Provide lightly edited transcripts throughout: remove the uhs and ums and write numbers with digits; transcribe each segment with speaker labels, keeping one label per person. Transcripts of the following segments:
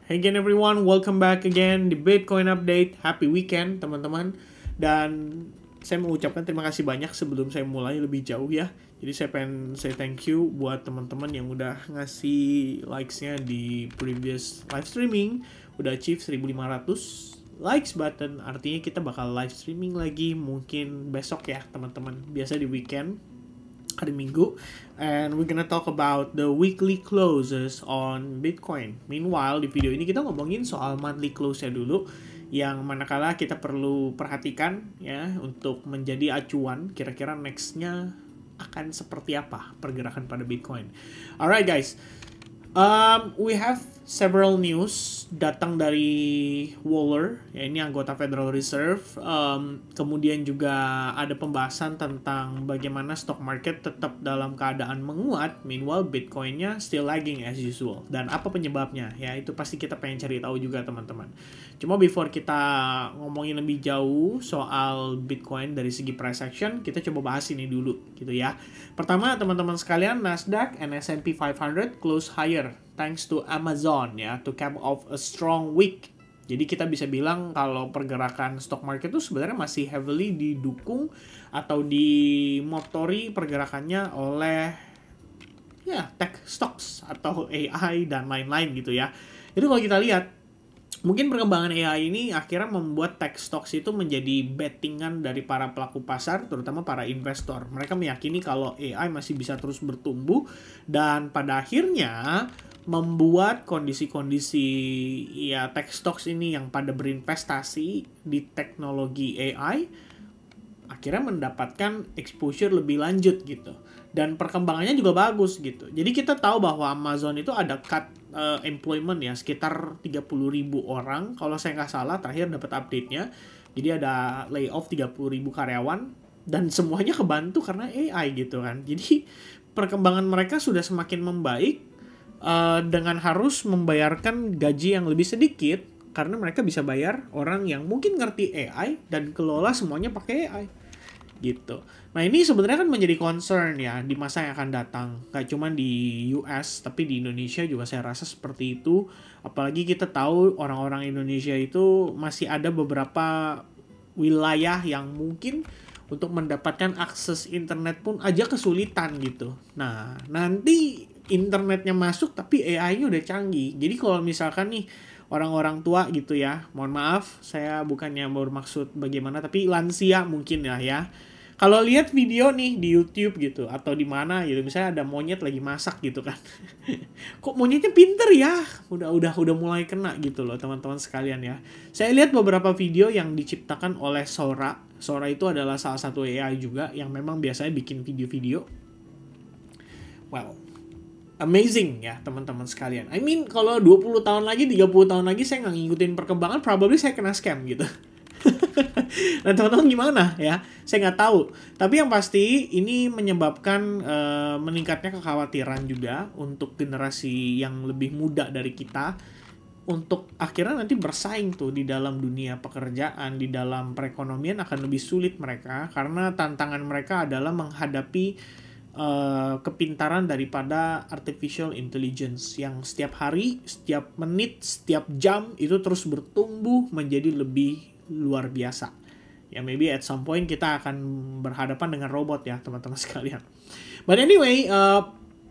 Speaker 1: Hey again everyone, welcome back again di Bitcoin Update. Happy weekend teman-teman. Dan saya mengucapkan terima kasih banyak sebelum saya mulai lebih jauh ya. Jadi saya pengen say thank you buat teman-teman yang udah ngasih likes-nya di previous live streaming. Udah achieve 1500 likes button. Artinya kita bakal live streaming lagi mungkin besok ya teman-teman. Biasa di weekend, hari Minggu, and we're gonna talk about the weekly closes on Bitcoin. Meanwhile, di video ini kita ngomongin soal monthly close-nya dulu, yang manakala kita perlu perhatikan ya untuk menjadi acuan kira-kira next-nya akan seperti apa pergerakan pada Bitcoin. Alright guys, we have several news datang dari Waller, ya ini anggota Federal Reserve. Kemudian juga ada pembahasan tentang bagaimana stock market tetap dalam keadaan menguat, meanwhile Bitcoin-nya still lagging as usual. Dan apa penyebabnya? Ya itu pasti kita pengen cari tahu juga teman-teman. Cuma before kita ngomongin lebih jauh soal Bitcoin dari segi price action, kita coba bahas ini dulu gitu ya. Pertama teman-teman sekalian, Nasdaq and S&P 500 close higher thanks to Amazon ya, to cap off a strong week. Jadi kita bisa bilang kalau pergerakan stock market itu sebenarnya masih heavily didukung atau dimotori pergerakannya oleh ya tech stocks atau AI dan lain-lain gitu ya. Jadi kalau kita lihat, mungkin perkembangan AI ini akhirnya membuat tech stocks itu menjadi bettingan dari para pelaku pasar, terutama para investor. Mereka meyakini kalau AI masih bisa terus bertumbuh dan pada akhirnya membuat kondisi-kondisi ya tech stocks ini yang pada berinvestasi di teknologi AI akhirnya mendapatkan exposure lebih lanjut gitu. Dan perkembangannya juga bagus gitu. Jadi kita tahu bahwa Amazon itu ada cut employment ya, sekitar 30.000 orang. Kalau saya nggak salah, terakhir dapat update-nya. Jadi ada layoff 30.000 karyawan. Dan semuanya kebantu karena AI gitu kan. Jadi perkembangan mereka sudah semakin membaik dengan harus membayarkan gaji yang lebih sedikit. Karena mereka bisa bayar orang yang mungkin ngerti AI dan kelola semuanya pakai AI. Gitu. Nah ini sebenarnya kan menjadi concern ya di masa yang akan datang. Gak cuma di US, tapi di Indonesia juga saya rasa seperti itu. Apalagi kita tahu orang-orang Indonesia itu masih ada beberapa wilayah yang mungkin untuk mendapatkan akses internet pun aja kesulitan gitu. Nah nanti internetnya masuk tapi AI-nya udah canggih. Jadi kalau misalkan nih orang-orang tua gitu ya, mohon maaf saya bukannya bermaksud bagaimana, tapi lansia mungkin ya. Kalau lihat video nih di YouTube gitu atau di mana gitu, misalnya ada monyet lagi masak gitu kan. Kok monyetnya pinter ya? Udah mulai kena gitu loh teman-teman sekalian ya. Saya lihat beberapa video yang diciptakan oleh Sora. Sora itu adalah salah satu AI juga yang memang biasanya bikin video-video. Well, amazing ya teman-teman sekalian. I mean kalau 20 tahun lagi, 30 tahun lagi saya nggak ngikutin perkembangan, probably saya kena scam gitu. Nah teman-teman gimana ya? Saya nggak tahu. Tapi yang pasti ini menyebabkan meningkatnya kekhawatiran juga untuk generasi yang lebih muda dari kita. Untuk akhirnya nanti bersaing tuh di dalam dunia pekerjaan, di dalam perekonomian akan lebih sulit mereka. Karena tantangan mereka adalah menghadapi kepintaran daripada artificial intelligence yang setiap hari, setiap menit, setiap jam itu terus bertumbuh menjadi lebih luar biasa. Ya maybe at some point kita akan berhadapan dengan robot ya teman-teman sekalian. But anyway,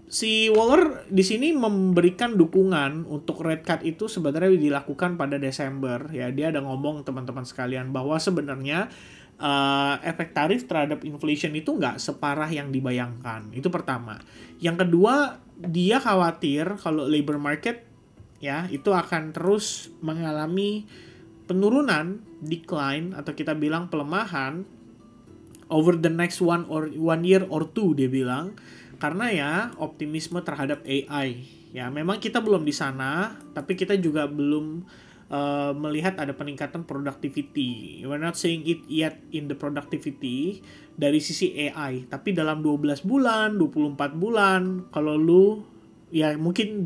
Speaker 1: si Waller di sini memberikan dukungan untuk rate cut itu sebenarnya dilakukan pada Desember ya. Dia ada ngomong teman-teman sekalian bahwa sebenarnya efek tarif terhadap inflation itu nggak separah yang dibayangkan. Itu pertama. Yang kedua, dia khawatir kalau labor market ya itu akan terus mengalami penurunan, decline atau kita bilang pelemahan over the next one year or two dia bilang, karena ya optimisme terhadap AI. Ya memang kita belum di sana, tapi kita juga belum melihat ada peningkatan productivity. We're not saying it yet in the productivity dari sisi AI, tapi dalam 12 bulan, 24 bulan kalau lu ya mungkin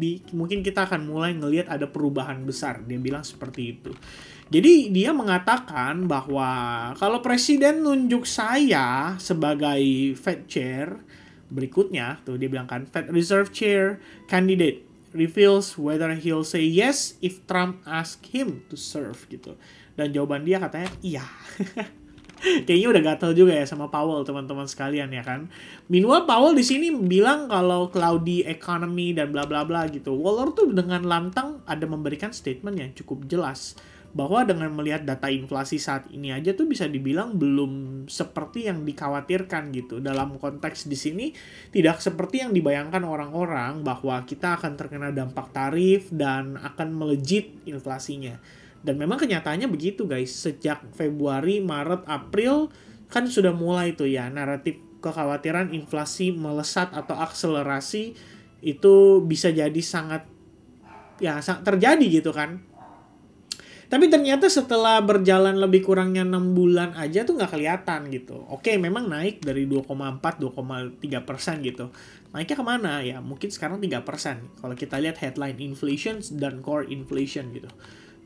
Speaker 1: kita akan mulai ngelihat ada perubahan besar. Dia bilang seperti itu. Jadi dia mengatakan bahwa kalau presiden nunjuk saya sebagai Fed Chair berikutnya, tuh dia bilang kan Fed Reserve Chair candidate reveals whether he'll say yes if Trump ask him to serve gitu. Dan jawaban dia katanya iya. Kayaknya udah gatel juga ya sama Powell, teman-teman sekalian ya kan. Meanwhile Powell di sini bilang kalau cloudy economy dan bla bla bla gitu. Waller tuh dengan lantang ada memberikan statement yang cukup jelas bahwa dengan melihat data inflasi saat ini aja tuh bisa dibilang belum seperti yang dikhawatirkan gitu. Dalam konteks di sini tidak seperti yang dibayangkan orang-orang bahwa kita akan terkena dampak tarif dan akan melejit inflasinya. Dan memang kenyataannya begitu guys, sejak Februari, Maret, April kan sudah mulai tuh ya naratif kekhawatiran inflasi melesat atau akselerasi itu bisa jadi sangat terjadi gitu kan. Tapi ternyata setelah berjalan lebih kurangnya 6 bulan aja tuh nggak kelihatan gitu. Oke, memang naik dari 2,4-2,3% gitu. Naiknya kemana? Ya mungkin sekarang 3%. Kalau kita lihat headline inflation dan core inflation gitu.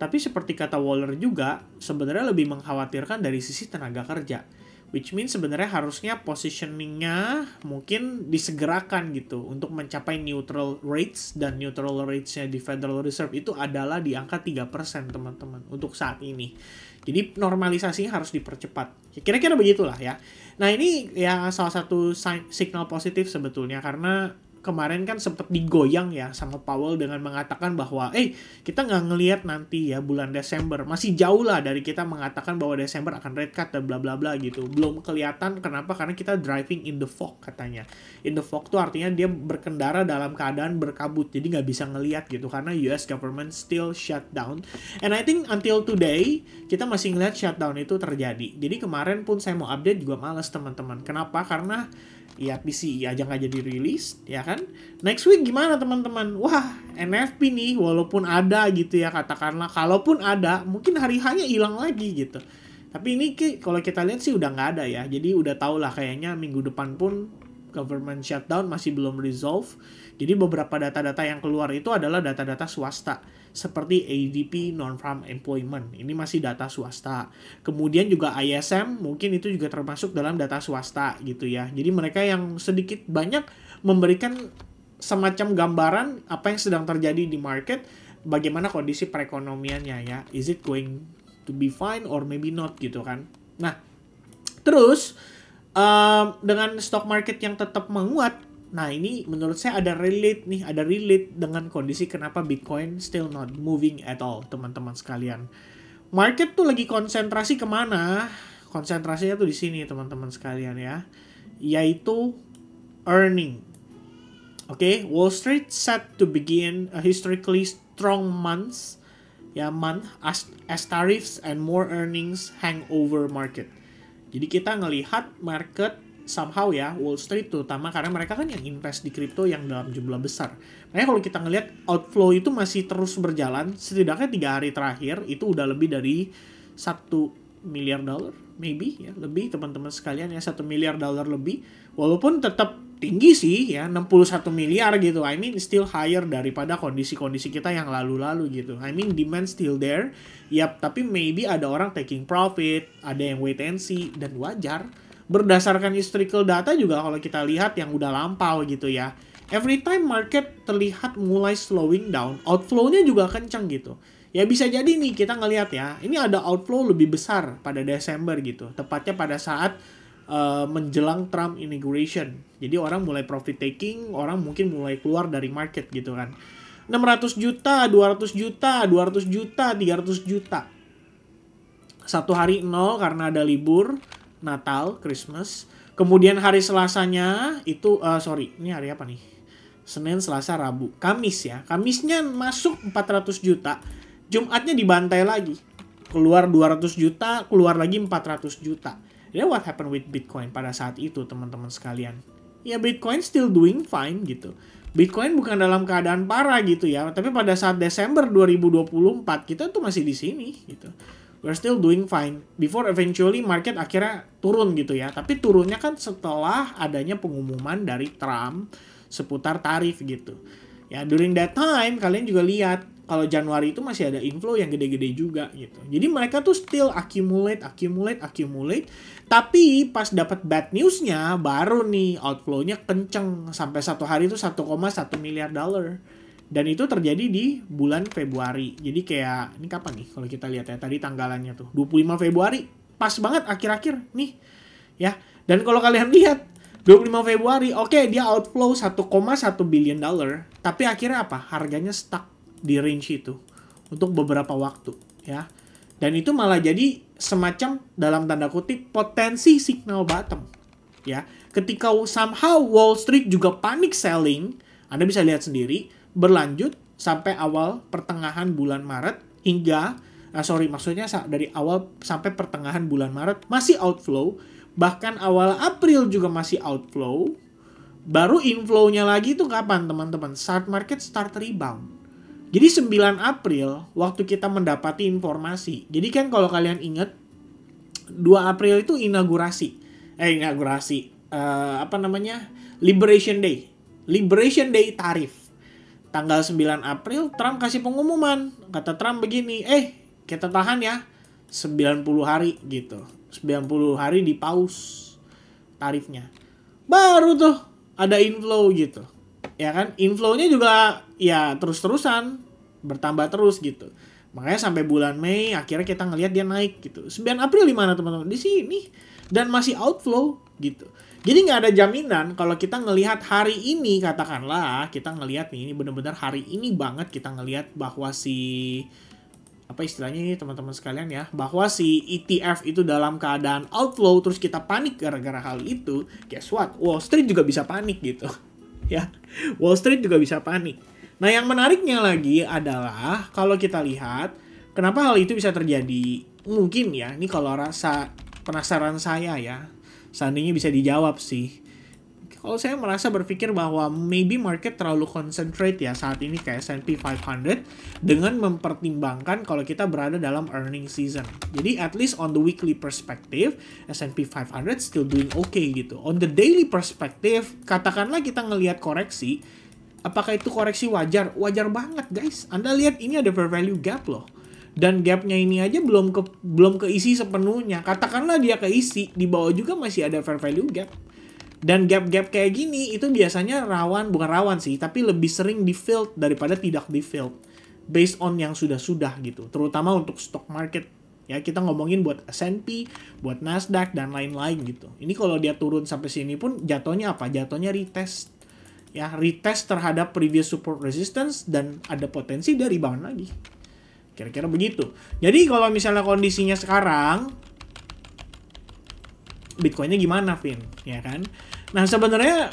Speaker 1: Tapi seperti kata Waller juga, sebenarnya lebih mengkhawatirkan dari sisi tenaga kerja. Which means sebenarnya harusnya positioningnya mungkin disegerakan gitu untuk mencapai neutral rates, dan neutral rates-nya di Federal Reserve itu adalah di angka 3% teman-teman untuk saat ini. Jadi normalisasinya harus dipercepat. Kira-kira begitulah ya. Nah ini ya salah satu signal positif sebetulnya karena kemarin kan sempat digoyang ya sama Powell dengan mengatakan bahwa kita nggak ngelihat nanti ya bulan Desember, masih jauh lah dari kita mengatakan bahwa Desember akan rate cut dan bla bla bla gitu, belum kelihatan. Kenapa? Karena kita driving in the fog katanya. In the fog tuh artinya dia berkendara dalam keadaan berkabut, jadi nggak bisa ngelihat gitu karena US government still shut down. And I think until today kita masih ngelihat shutdown itu terjadi. Jadi kemarin pun saya mau update juga males teman-teman. Kenapa? Karena ya PCE aja nggak jadi rilis, ya kan? Next week gimana teman-teman? Wah, NFP nih, walaupun ada gitu ya, katakanlah, kalaupun ada, mungkin hari hanya hilang lagi gitu. Tapi ini kalau kita lihat sih udah nggak ada ya. Jadi udah tau lah kayaknya minggu depan pun government shutdown masih belum resolve. Jadi beberapa data-data yang keluar itu adalah data-data swasta. Seperti ADP, Non-Farm Employment. Ini masih data swasta. Kemudian juga ISM, mungkin itu juga termasuk dalam data swasta gitu ya. Jadi mereka yang sedikit banyak memberikan semacam gambaran apa yang sedang terjadi di market, bagaimana kondisi perekonomiannya ya. Is it going to be fine or maybe not gitu kan. Nah, terus dengan stock market yang tetap menguat, nah ini menurut saya ada relate dengan kondisi kenapa Bitcoin still not moving at all, teman-teman sekalian. Market tuh lagi konsentrasi kemana? Konsentrasinya tuh di sini, teman-teman sekalian ya, yaitu earning. Oke, Wall Street set to begin a historically strong month as tariffs and more earnings hang over market. Jadi kita ngelihat market somehow ya, Wall Street terutama karena mereka kan yang invest di kripto yang dalam jumlah besar. Makanya kalau kita ngelihat outflow itu masih terus berjalan, setidaknya 3 hari terakhir itu udah lebih dari $1 miliar, maybe ya, lebih teman-teman sekalian ya, $1 miliar lebih. Walaupun tetap tinggi sih ya, 61 miliar gitu. I mean still higher daripada kondisi-kondisi kita yang lalu-lalu gitu. I mean demand still there. Yap, tapi maybe ada orang taking profit, ada yang wait and see, dan wajar. Berdasarkan historical data juga kalau kita lihat yang udah lampau gitu ya. Every time market terlihat mulai slowing down, outflow-nya juga kenceng gitu. Ya bisa jadi nih kita ngelihat ya, ini ada outflow lebih besar pada Desember gitu. Tepatnya pada saat menjelang Trump inauguration. Jadi orang mulai profit taking, orang mungkin mulai keluar dari market gitu kan. 600 juta, 200 juta, 200 juta, 300 juta. Satu hari nol karena ada libur Natal, Christmas. Kemudian hari Selasanya itu ini hari apa nih? Senin, Selasa, Rabu. Kamis ya. Kamisnya masuk 400 juta. Jumatnya dibantai lagi. Keluar 200 juta, keluar lagi 400 juta. Ya, what happened with Bitcoin pada saat itu, teman-teman sekalian? Ya, Bitcoin still doing fine gitu. Bitcoin bukan dalam keadaan parah gitu ya. Tapi pada saat Desember 2024, kita tuh masih di sini gitu. We're still doing fine. Before eventually market akhirnya turun gitu ya. Tapi turunnya kan setelah adanya pengumuman dari Trump seputar tarif gitu. Ya, during that time kalian juga lihat kalau Januari itu masih ada inflow yang gede-gede juga gitu. Jadi mereka tuh still accumulate. Tapi pas dapat bad news-nya baru nih outflow-nya kenceng sampai satu hari itu $1,1 miliar. Dan itu terjadi di bulan Februari. Jadi kayak, ini kapan nih kalau kita lihat ya, tadi tanggalannya tuh, 25 Februari. Pas banget akhir-akhir nih. Ya, dan kalau kalian lihat, 25 Februari, oke, dia outflow 1,1 billion dollar. Tapi akhirnya apa? Harganya stuck di range itu untuk beberapa waktu. Ya, dan itu malah jadi semacam dalam tanda kutip potensi signal bottom. Ya, ketika somehow Wall Street juga panic selling, Anda bisa lihat sendiri, berlanjut sampai awal pertengahan bulan Maret hingga maksudnya dari awal sampai pertengahan bulan Maret masih outflow, bahkan awal April juga masih outflow. Baru inflow-nya lagi itu kapan, teman-teman? Saat market start rebound. Jadi 9 April waktu kita mendapati informasi. Jadi kan kalau kalian ingat 2 April itu Liberation Day tarif. Tanggal 9 April, Trump kasih pengumuman. Kata Trump begini, kita tahan ya 90 hari gitu. 90 hari di pause tarifnya. Baru tuh ada inflow gitu. Ya kan? Inflow-nya juga ya terus-terusan. Bertambah terus gitu. Makanya sampai bulan Mei, akhirnya kita ngelihat dia naik gitu. 9 April di mana teman-teman? Di sini. Dan masih outflow gitu. Jadi nggak ada jaminan kalau kita ngelihat hari ini, katakanlah kita ngelihat nih, ini benar-benar hari ini banget kita ngelihat bahwa apa istilahnya ini teman-teman sekalian ya, bahwa si ETF itu dalam keadaan outflow, terus kita panik gara-gara hal itu, guess what? Wall Street juga bisa panik gitu. Ya, Wall Street juga bisa panik. Nah, yang menariknya lagi adalah kalau kita lihat kenapa hal itu bisa terjadi. Mungkin ya, ini kalau rasa penasaran saya ya, seandainya bisa dijawab sih. Kalau saya merasa berpikir bahwa maybe market terlalu concentrate ya saat ini ke S&P 500 dengan mempertimbangkan kalau kita berada dalam earning season. Jadi at least on the weekly perspective, S&P 500 still doing okay gitu. On the daily perspective, katakanlah kita ngelihat koreksi, apakah itu koreksi wajar? Wajar banget guys. Anda lihat ini ada fair value gap loh. Dan gapnya ini aja belum keisi sepenuhnya. Katakanlah dia keisi, di bawah juga masih ada fair value gap. Dan gap-gap kayak gini itu biasanya bukan rawan sih, tapi lebih sering di-filled daripada tidak di-filled. Based on yang sudah-sudah gitu. Terutama untuk stock market. Ya, kita ngomongin buat S&P, buat Nasdaq, dan lain-lain gitu. Ini kalau dia turun sampai sini pun jatuhnya apa? Jatuhnya retest. Ya, retest terhadap previous support resistance dan ada potensi dari rebound lagi. Kira-kira begitu. Jadi kalau misalnya kondisinya sekarang, Bitcoin-nya gimana, Vin? Ya kan? Nah, sebenarnya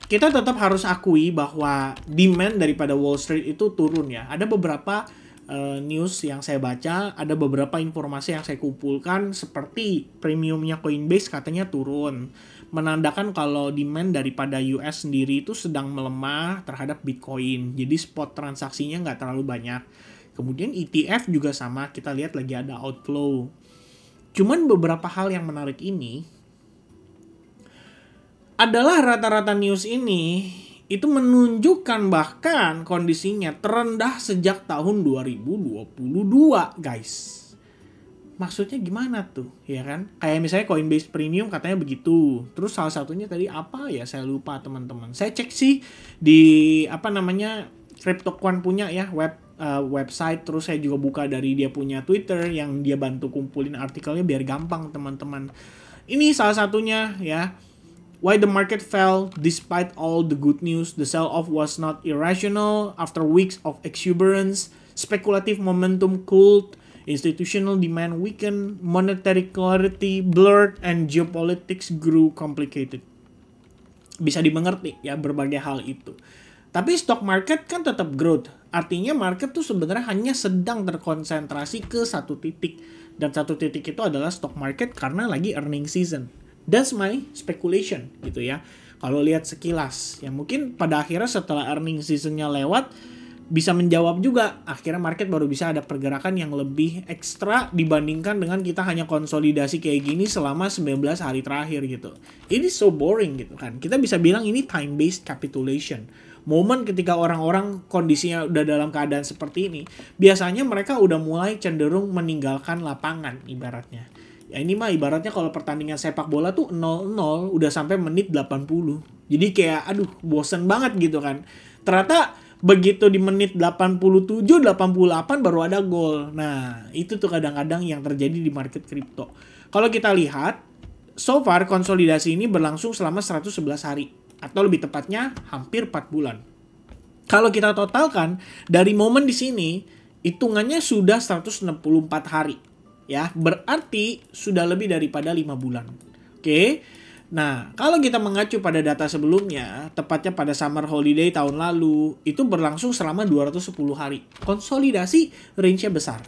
Speaker 1: kita tetap harus akui bahwa demand daripada Wall Street itu turun ya. Ada beberapa news yang saya baca, ada beberapa informasi yang saya kumpulkan seperti premiumnya Coinbase katanya turun. Menandakan kalau demand daripada US sendiri itu sedang melemah terhadap Bitcoin. Jadi spot transaksinya nggak terlalu banyak. Kemudian ETF juga sama, kita lihat lagi ada outflow. Cuman beberapa hal yang menarik ini adalah rata-rata news ini itu menunjukkan bahkan kondisinya terendah sejak tahun 2022, guys. Maksudnya gimana tuh, ya kan? Kayak misalnya Coinbase Premium katanya begitu. Terus salah satunya tadi apa ya, saya lupa teman-teman. Saya cek sih di CryptoQuant punya ya website, terus saya juga buka dari dia punya Twitter yang dia bantu kumpulin artikelnya biar gampang teman-teman. Ini salah satunya ya. Why the market fell despite all the good news. The sell-off was not irrational after weeks of exuberance. Speculative momentum cooled. Institutional demand weakened. Monetary clarity blurred. And geopolitics grew complicated. Bisa dimengerti ya berbagai hal itu. Tapi stock market kan tetap growth. Artinya market tuh sebenarnya hanya sedang terkonsentrasi ke satu titik. Dan satu titik itu adalah stock market karena lagi earning season. That's my speculation gitu ya. Kalau lihat sekilas, ya mungkin pada akhirnya setelah earning seasonnya lewat, bisa menjawab juga. Akhirnya market baru bisa ada pergerakan yang lebih ekstra dibandingkan dengan kita hanya konsolidasi kayak gini selama 19 hari terakhir gitu. Ini so boring gitu kan. Kita bisa bilang ini time-based capitulation. Momen ketika orang-orang kondisinya udah dalam keadaan seperti ini, biasanya mereka udah mulai cenderung meninggalkan lapangan ibaratnya. Ya ini mah ibaratnya kalau pertandingan sepak bola tuh 0-0 udah sampai menit 80. Jadi kayak aduh bosen banget gitu kan. Ternyata Begitu di menit 87, 88 baru ada gol. Nah, itu tuh kadang-kadang yang terjadi di market kripto. Kalau kita lihat, so far konsolidasi ini berlangsung selama 111 hari. Atau lebih tepatnya hampir 4 bulan. Kalau kita totalkan, dari momen di sini, hitungannya sudah 164 hari. Ya, berarti sudah lebih daripada 5 bulan. Oke. Nah, kalau kita mengacu pada data sebelumnya, tepatnya pada summer holiday tahun lalu, itu berlangsung selama 210 hari. Konsolidasi range-nya besar.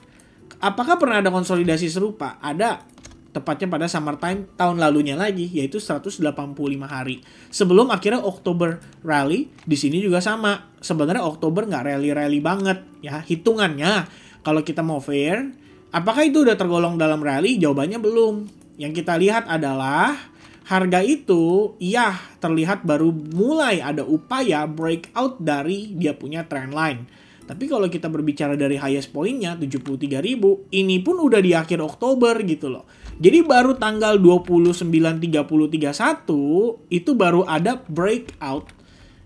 Speaker 1: Apakah pernah ada konsolidasi serupa? Ada, tepatnya pada summertime tahun lalunya lagi, yaitu 185 hari. Sebelum akhirnya Oktober rally, di sini juga sama. Sebenarnya Oktober nggak rally-rally banget, ya. Hitungannya, kalau kita mau fair, apakah itu udah tergolong dalam rally? Jawabannya belum. Yang kita lihat adalah harga itu, ya, terlihat baru mulai ada upaya breakout dari dia punya trend line. Tapi kalau kita berbicara dari highest point-nya 73.000, ini pun udah di akhir Oktober gitu loh. Jadi baru tanggal 29, 30, 31 itu baru ada breakout.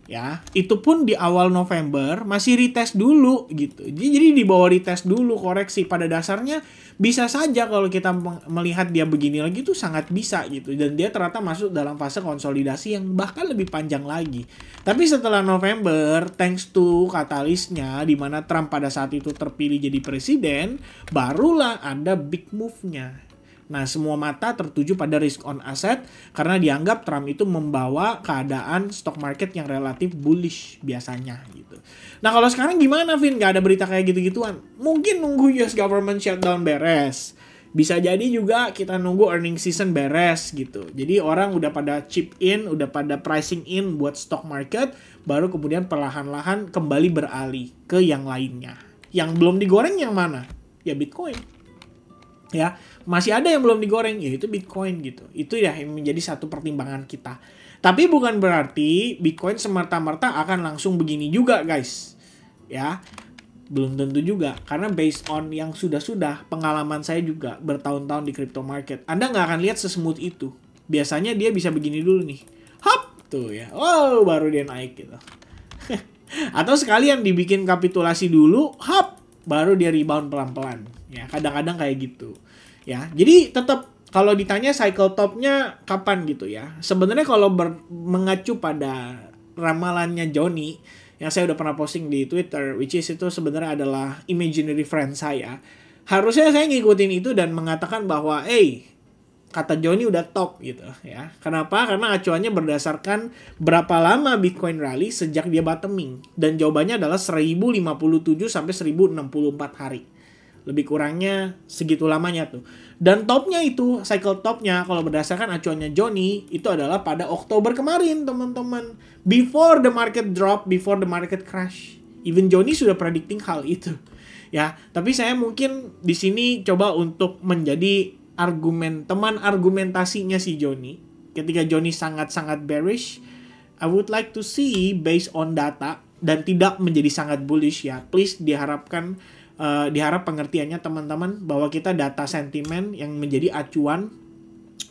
Speaker 1: Ya, itu pun di awal November masih retest dulu gitu. Jadi di bawah retest dulu, koreksi. Pada dasarnya bisa saja kalau kita melihat dia begini lagi tuh sangat bisa gitu. Dan dia ternyata masuk dalam fase konsolidasi yang bahkan lebih panjang lagi. Tapi setelah November, thanks to katalisnya di mana Trump pada saat itu terpilih jadi presiden, barulah ada big move-nya. Nah, semua mata tertuju pada risk on asset karena dianggap Trump itu membawa keadaan stock market yang relatif bullish biasanya gitu. Nah, kalau sekarang gimana, Vin? Gak ada berita kayak gitu-gituan. Mungkin nunggu US government shutdown beres. Bisa jadi juga kita nunggu earning season beres gitu. Jadi orang udah pada chip in, udah pada pricing in buat stock market, baru kemudian perlahan-lahan kembali beralih ke yang lainnya. Yang belum digoreng yang mana? Ya Bitcoin. Ya, masih ada yang belum digoreng, yaitu Bitcoin gitu. Itu ya yang menjadi satu pertimbangan kita. Tapi bukan berarti Bitcoin semerta-merta akan langsung begini juga, guys. Ya, belum tentu juga. Karena based on yang sudah-sudah, pengalaman saya juga bertahun-tahun di crypto market, Anda nggak akan lihat sesmooth itu. Biasanya dia bisa begini dulu nih. Hop! Tuh ya. Wow, baru dia naik gitu. Atau sekalian dibikin kapitulasi dulu, hop! Baru dia rebound pelan-pelan. Ya, kadang-kadang kayak gitu. Ya, jadi tetap kalau ditanya cycle top-nya kapan gitu ya. Sebenarnya kalau mengacu pada ramalannya Johnny yang saya udah pernah posting di Twitter, which is itu sebenarnya adalah imaginary friend saya. Harusnya saya ngikutin itu dan mengatakan bahwa, kata Johnny udah top gitu ya. Kenapa? Karena acuannya berdasarkan berapa lama Bitcoin rally sejak dia bottoming. Dan jawabannya adalah 1057 sampai 1064 hari. Lebih kurangnya segitu lamanya tuh. Dan topnya itu, cycle topnya kalau berdasarkan acuannya Johnny, itu adalah pada Oktober kemarin, teman-teman. Before the market drop, before the market crash. Even Johnny sudah predicting hal itu. Ya, tapi saya mungkin di sini coba untuk menjadi teman argumentasinya si Johnny. Ketika Johnny sangat-sangat bearish, I would like to see based on data dan tidak menjadi sangat bullish ya. Please diharap pengertiannya teman-teman bahwa kita data sentimen yang menjadi acuan.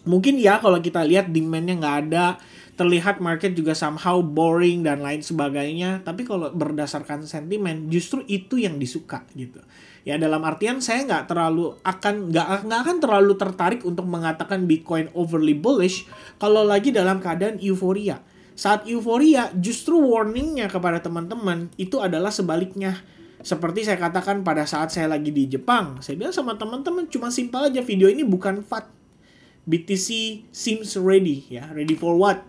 Speaker 1: Mungkin ya kalau kita lihat demand-nya nggak ada, terlihat market juga somehow boring dan lain sebagainya. Tapi kalau berdasarkan sentimen, justru itu yang disuka gitu. Ya dalam artian saya nggak akan terlalu tertarik untuk mengatakan Bitcoin overly bullish kalau lagi dalam keadaan euforia. Saat euforia justru warningnya kepada teman-teman itu adalah sebaliknya. Seperti saya katakan pada saat saya lagi di Jepang, saya bilang sama teman-teman cuma simpel aja, video ini bukan FUD. BTC seems ready, ya, ready for what?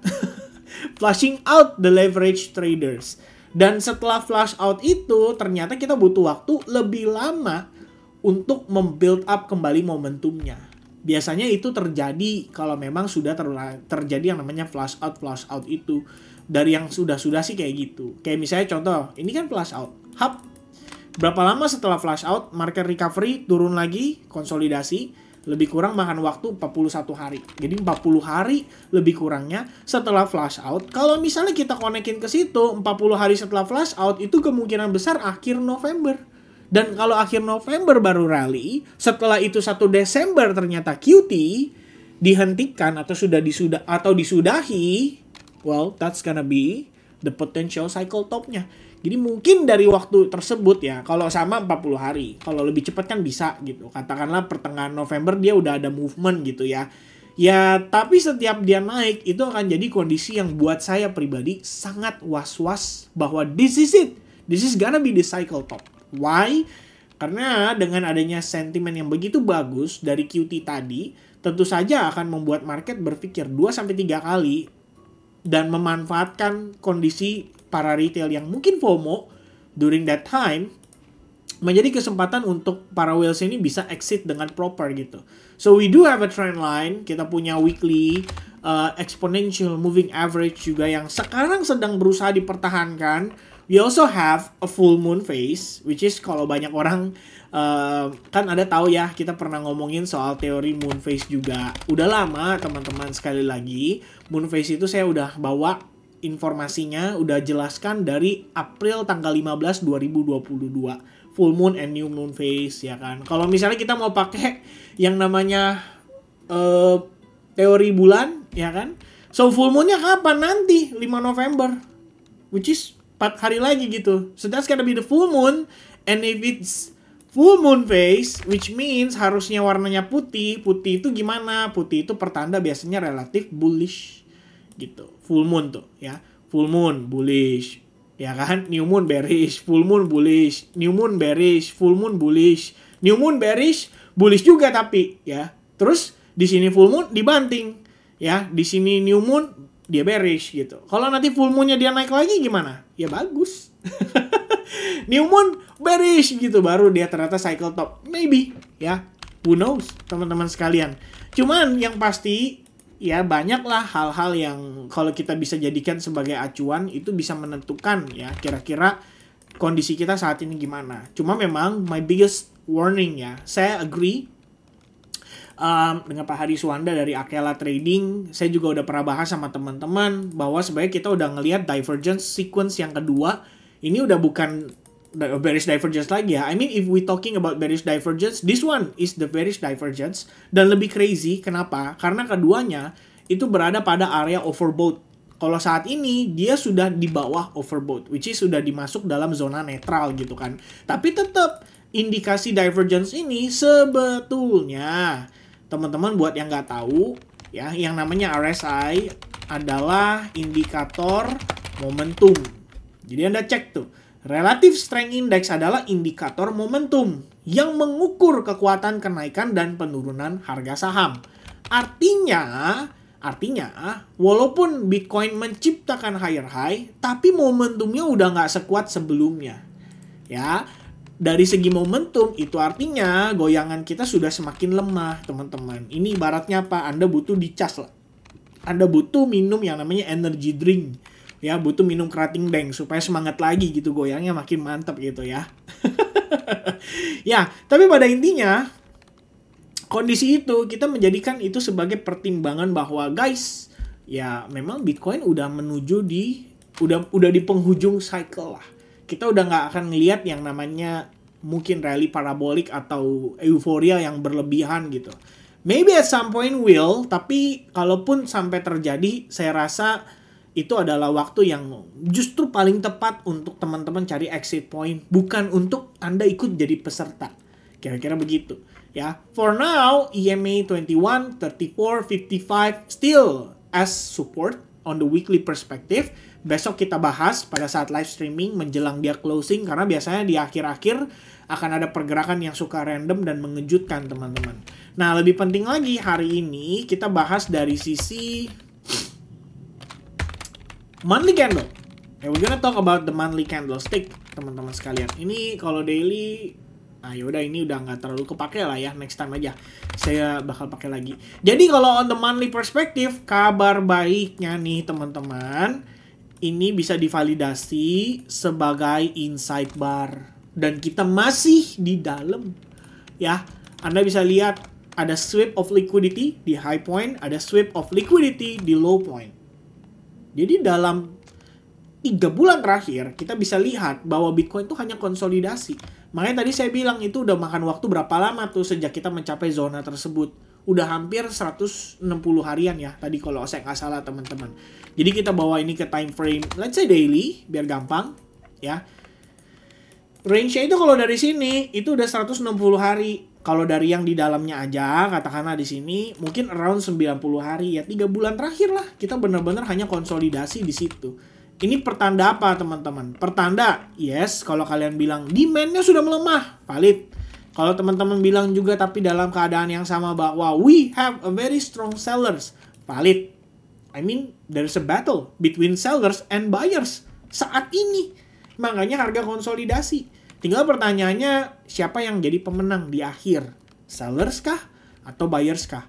Speaker 1: Flushing out the leverage traders. Dan setelah flush out itu, ternyata kita butuh waktu lebih lama untuk membuild up kembali momentumnya. Biasanya itu terjadi kalau memang sudah terjadi yang namanya flush out itu. Dari yang sudah-sudah sih kayak gitu. Kayak misalnya contoh, ini kan flush out. Hub. Berapa lama setelah flush out, market recovery, turun lagi, konsolidasi. Lebih kurang makan waktu 41 hari. Jadi 40 hari lebih kurangnya setelah flush out. Kalau misalnya kita konekin ke situ, 40 hari setelah flush out, itu kemungkinan besar akhir November. Dan kalau akhir November baru rally, setelah itu 1 Desember ternyata QT dihentikan atau disudahi, well, that's gonna be the potential cycle topnya. Jadi mungkin dari waktu tersebut ya, kalau sama 40 hari. Kalau lebih cepat kan bisa gitu. Katakanlah pertengahan November dia udah ada movement gitu ya. Ya, tapi setiap dia naik itu akan jadi kondisi yang buat saya pribadi sangat was-was bahwa this is it. This is gonna be the cycle top. Why? Karena dengan adanya sentimen yang begitu bagus dari QT tadi, tentu saja akan membuat market berpikir 2-3 kali dan memanfaatkan kondisi para retail yang mungkin FOMO during that time menjadi kesempatan untuk para whales ini bisa exit dengan proper gitu. So we do have a trend line, kita punya weekly exponential moving average juga yang sekarang sedang berusaha dipertahankan. We also have a full moon phase, which is kalau banyak orang kan ada tahu ya, kita pernah ngomongin soal teori moon phase juga. Udah lama teman-teman, sekali lagi moon phase itu saya udah bawa informasinya, udah jelaskan dari April tanggal 15 2022. Full moon and new moon phase ya kan. Kalau misalnya kita mau pakai yang namanya teori bulan ya kan. So full moonnya kapan? Nanti 5 November. Which is 4 hari lagi gitu. So that's gonna be the full moon. And if it's full moon phase, which means harusnya warnanya putih. Putih itu gimana? Putih itu pertanda biasanya relatif bullish gitu. Full moon tuh ya. Full moon bullish. Ya kan? New moon bearish, full moon bullish, new moon bearish, full moon bullish, new moon bearish, bullish juga tapi ya. Terus di sini full moon dibanting. Ya, di sini new moon dia bearish gitu. Kalau nanti full moonnya dia naik lagi gimana? Ya bagus. New moon bearish gitu, baru dia ternyata cycle top. Maybe ya. Who knows, teman-teman sekalian. Cuman yang pasti ya banyaklah hal-hal yang kalau kita bisa jadikan sebagai acuan itu bisa menentukan ya kira-kira kondisi kita saat ini gimana. Cuma memang my biggest warning ya, saya agree dengan Pak Hari Suwanda dari Akela Trading. Saya juga udah pernah bahas sama teman-teman bahwa sebenarnya kita udah ngelihat divergence sequence yang kedua. Ini udah bukan bearish divergence lagi ya. I mean if we talking about bearish divergence, this one is the bearish divergence. Dan lebih crazy, kenapa? Karena keduanya itu berada pada area overbought. Kalau saat ini dia sudah di bawah overbought, which is sudah dimasuk dalam zona netral gitu kan. Tapi tetap indikasi divergence ini sebetulnya teman-teman buat yang nggak tahu ya, yang namanya RSI adalah indikator momentum. Jadi Anda cek tuh. Relative Strength Index adalah indikator momentum yang mengukur kekuatan kenaikan dan penurunan harga saham. Artinya walaupun Bitcoin menciptakan higher high, tapi momentumnya udah nggak sekuat sebelumnya. Ya, dari segi momentum itu artinya goyangan kita sudah semakin lemah, teman-teman. Ini ibaratnya apa? Anda butuh dicas lah. Anda butuh minum yang namanya energy drink. Ya, butuh minum kerating deng supaya semangat lagi gitu, goyangnya makin mantap gitu ya. Ya, tapi pada intinya kondisi itu kita menjadikan itu sebagai pertimbangan bahwa guys, ya memang Bitcoin udah menuju udah di penghujung cycle lah. Kita udah nggak akan ngelihat yang namanya mungkin rally parabolik atau euforia yang berlebihan gitu. Maybe at some point will, tapi kalaupun sampai terjadi, saya rasa itu adalah waktu yang justru paling tepat untuk teman-teman cari exit point, bukan untuk Anda ikut jadi peserta. Kira-kira begitu. Ya, for now EMA 21, 34, 55 still as support on the weekly perspective. Besok kita bahas pada saat live streaming menjelang dia closing, karena biasanya di akhir-akhir akan ada pergerakan yang suka random dan mengejutkan teman-teman. Nah, lebih penting lagi hari ini kita bahas dari sisi monthly candle. We're gonna talk about the monthly candlestick, teman-teman sekalian. Ini kalau daily, nah yaudah ini udah nggak terlalu kepake lah ya. Next time aja saya bakal pakai lagi. Jadi kalau on the monthly perspective, kabar baiknya nih teman-teman, ini bisa divalidasi sebagai inside bar dan kita masih di dalam. Ya, Anda bisa lihat ada sweep of liquidity di high point, ada sweep of liquidity di low point. Jadi dalam 3 bulan terakhir, kita bisa lihat bahwa Bitcoin itu hanya konsolidasi. Makanya tadi saya bilang itu udah makan waktu berapa lama tuh sejak kita mencapai zona tersebut. Udah hampir 160 harian ya, tadi kalau saya nggak salah teman-teman. Jadi kita bawa ini ke time frame, let's say daily, biar gampang. ya. Range-nya itu kalau dari sini itu udah 160 hari. Kalau dari yang di dalamnya aja, katakanlah di sini mungkin around 90 hari ya, 3 bulan terakhir lah kita benar-benar hanya konsolidasi di situ. Ini pertanda apa teman-teman? Pertanda, yes, kalau kalian bilang demand-nya sudah melemah, valid. Kalau teman-teman bilang juga tapi dalam keadaan yang sama bahwa we have a very strong sellers, valid. I mean, there's a battle between sellers and buyers saat ini. Makanya harga konsolidasi. Tinggal pertanyaannya, siapa yang jadi pemenang di akhir? Sellers kah? Atau buyers kah?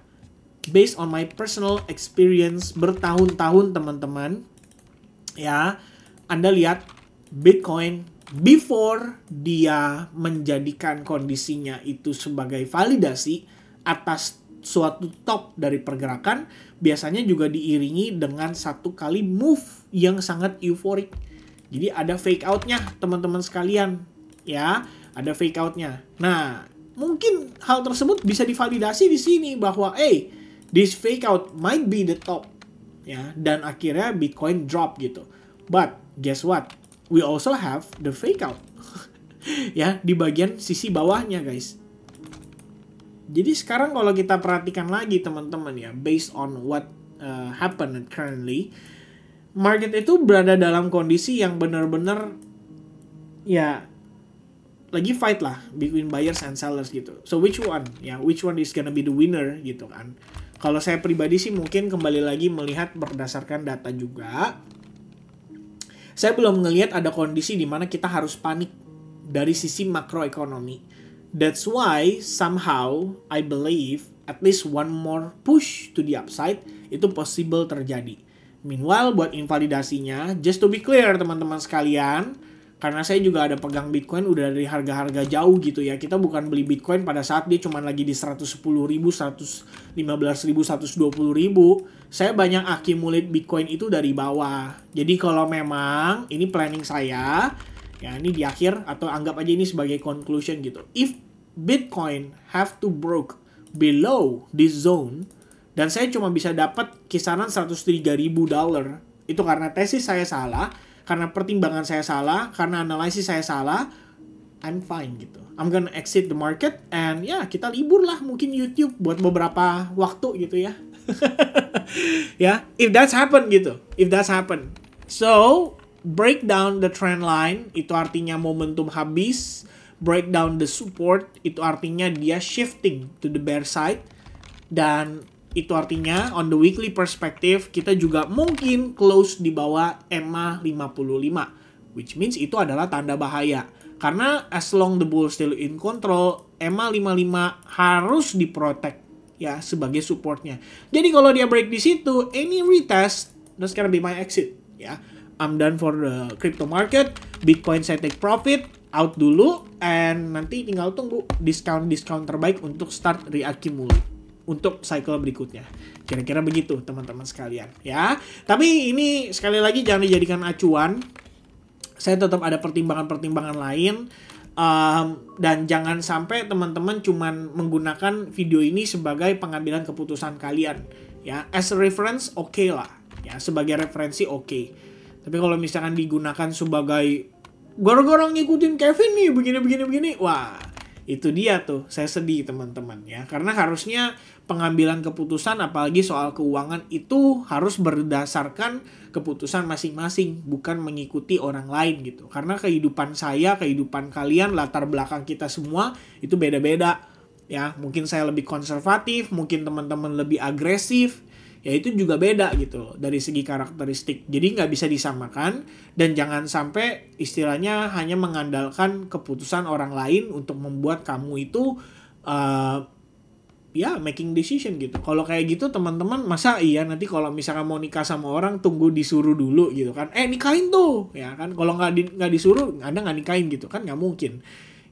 Speaker 1: Based on my personal experience bertahun-tahun teman-teman, ya, Anda lihat Bitcoin before dia menjadikan kondisinya itu sebagai validasi atas suatu top dari pergerakan, biasanya juga diiringi dengan satu kali move yang sangat euforik. Jadi ada fake out-nya teman-teman sekalian, ya, ada fake out-nya. Nah, mungkin hal tersebut bisa divalidasi di sini bahwa this fake out might be the top, ya, dan akhirnya Bitcoin drop gitu. But guess what? We also have the fake out. Ya, di bagian sisi bawahnya, guys. Jadi sekarang kalau kita perhatikan lagi teman-teman ya, based on what happened currently, market itu berada dalam kondisi yang benar-benar ya lagi fight lah between buyers and sellers gitu. So which one? Ya, which one is gonna be the winner gitu kan. Kalau saya pribadi sih mungkin kembali lagi melihat berdasarkan data juga. Saya belum ngelihat ada kondisi di mana kita harus panik dari sisi makroekonomi. That's why somehow I believe at least one more push to the upside itu possible terjadi. Meanwhile buat invalidasinya, just to be clear teman-teman sekalian, karena saya juga ada pegang Bitcoin udah dari harga-harga jauh gitu ya. Kita bukan beli Bitcoin pada saat dia cuma lagi di 110.000, 115.000, 120.000. Saya banyak accumulate Bitcoin itu dari bawah. Jadi kalau memang ini planning saya, ya ini di akhir atau anggap aja ini sebagai conclusion gitu. If Bitcoin have to broke below this zone, dan saya cuma bisa dapat kisaran $103.000, itu karena tesis saya salah, karena pertimbangan saya salah, karena analisis saya salah, I'm fine gitu. I'm gonna exit the market and ya kita libur lah mungkin YouTube buat beberapa waktu gitu ya. Ya, if that's happen gitu. If that's happen. So, break down the trend line itu artinya momentum habis, break down the support itu artinya dia shifting to the bear side, dan itu artinya on the weekly perspective kita juga mungkin close di bawah EMA 55, which means itu adalah tanda bahaya. Karena as long the bull still in control, EMA 55 harus diprotect ya sebagai supportnya. Jadi kalau dia break di situ, any retest that's gonna be my exit ya. I'm done for the crypto market. Bitcoin saya take profit out dulu, and nanti tinggal tunggu diskon terbaik untuk start reaccumulate untuk cycle berikutnya. Kira-kira begitu teman-teman sekalian ya. Tapi ini sekali lagi jangan dijadikan acuan. Saya tetap ada pertimbangan-pertimbangan lain. Dan jangan sampai teman-teman cuman menggunakan video ini sebagai pengambilan keputusan kalian. Ya, as a reference oke lah. Ya, sebagai referensi oke. Tapi kalau misalkan digunakan sebagai gara-gara ngikutin Kevin nih begini, wah, itu dia tuh, saya sedih teman-teman ya. Karena harusnya pengambilan keputusan apalagi soal keuangan itu harus berdasarkan keputusan masing-masing, bukan mengikuti orang lain gitu. Karena kehidupan saya, kehidupan kalian, latar belakang kita semua itu beda-beda ya. Mungkin saya lebih konservatif, mungkin teman-teman lebih agresif. Ya itu juga beda gitu dari segi karakteristik. Jadi nggak bisa disamakan, dan jangan sampai istilahnya hanya mengandalkan keputusan orang lain untuk membuat kamu itu ya making decision gitu. Kalau kayak gitu teman-teman, masa iya nanti kalau misalkan mau nikah sama orang tunggu disuruh dulu gitu kan? Nikahin tuh ya kan? Kalau nggak disuruh Anda nggak nikahin gitu kan? Nggak mungkin.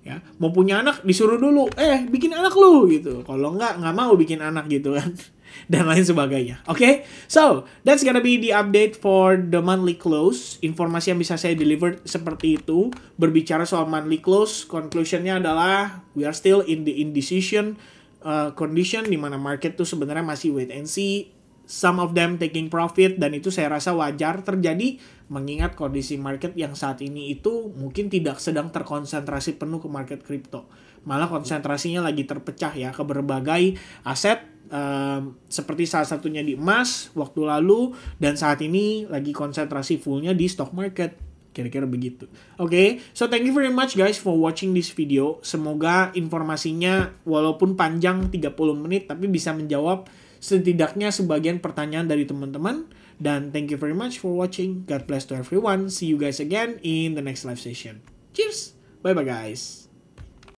Speaker 1: Ya, mau punya anak disuruh dulu, bikin anak lu gitu. Kalau nggak mau bikin anak gitu kan. Dan lain sebagainya. Okay? So, that's gonna be the update for the monthly close. Informasi yang bisa saya deliver seperti itu. Berbicara soal monthly close, conclusionnya adalah we are still in the indecision condition, di mana market tuh sebenarnya masih wait and see. some of them taking profit, dan itu saya rasa wajar terjadi mengingat kondisi market yang saat ini itu mungkin tidak sedang terkonsentrasi penuh ke market kripto. Malah konsentrasinya lagi terpecah ya ke berbagai aset, seperti salah satunya di emas waktu lalu, dan saat ini lagi konsentrasi fullnya di stock market. Kira-kira begitu. Oke, so thank you very much guys for watching this video. Semoga informasinya walaupun panjang 30 menit tapi bisa menjawab setidaknya sebagian pertanyaan dari teman-teman. Dan thank you very much for watching. God bless to everyone. See you guys again in the next live session. Cheers. Bye bye guys.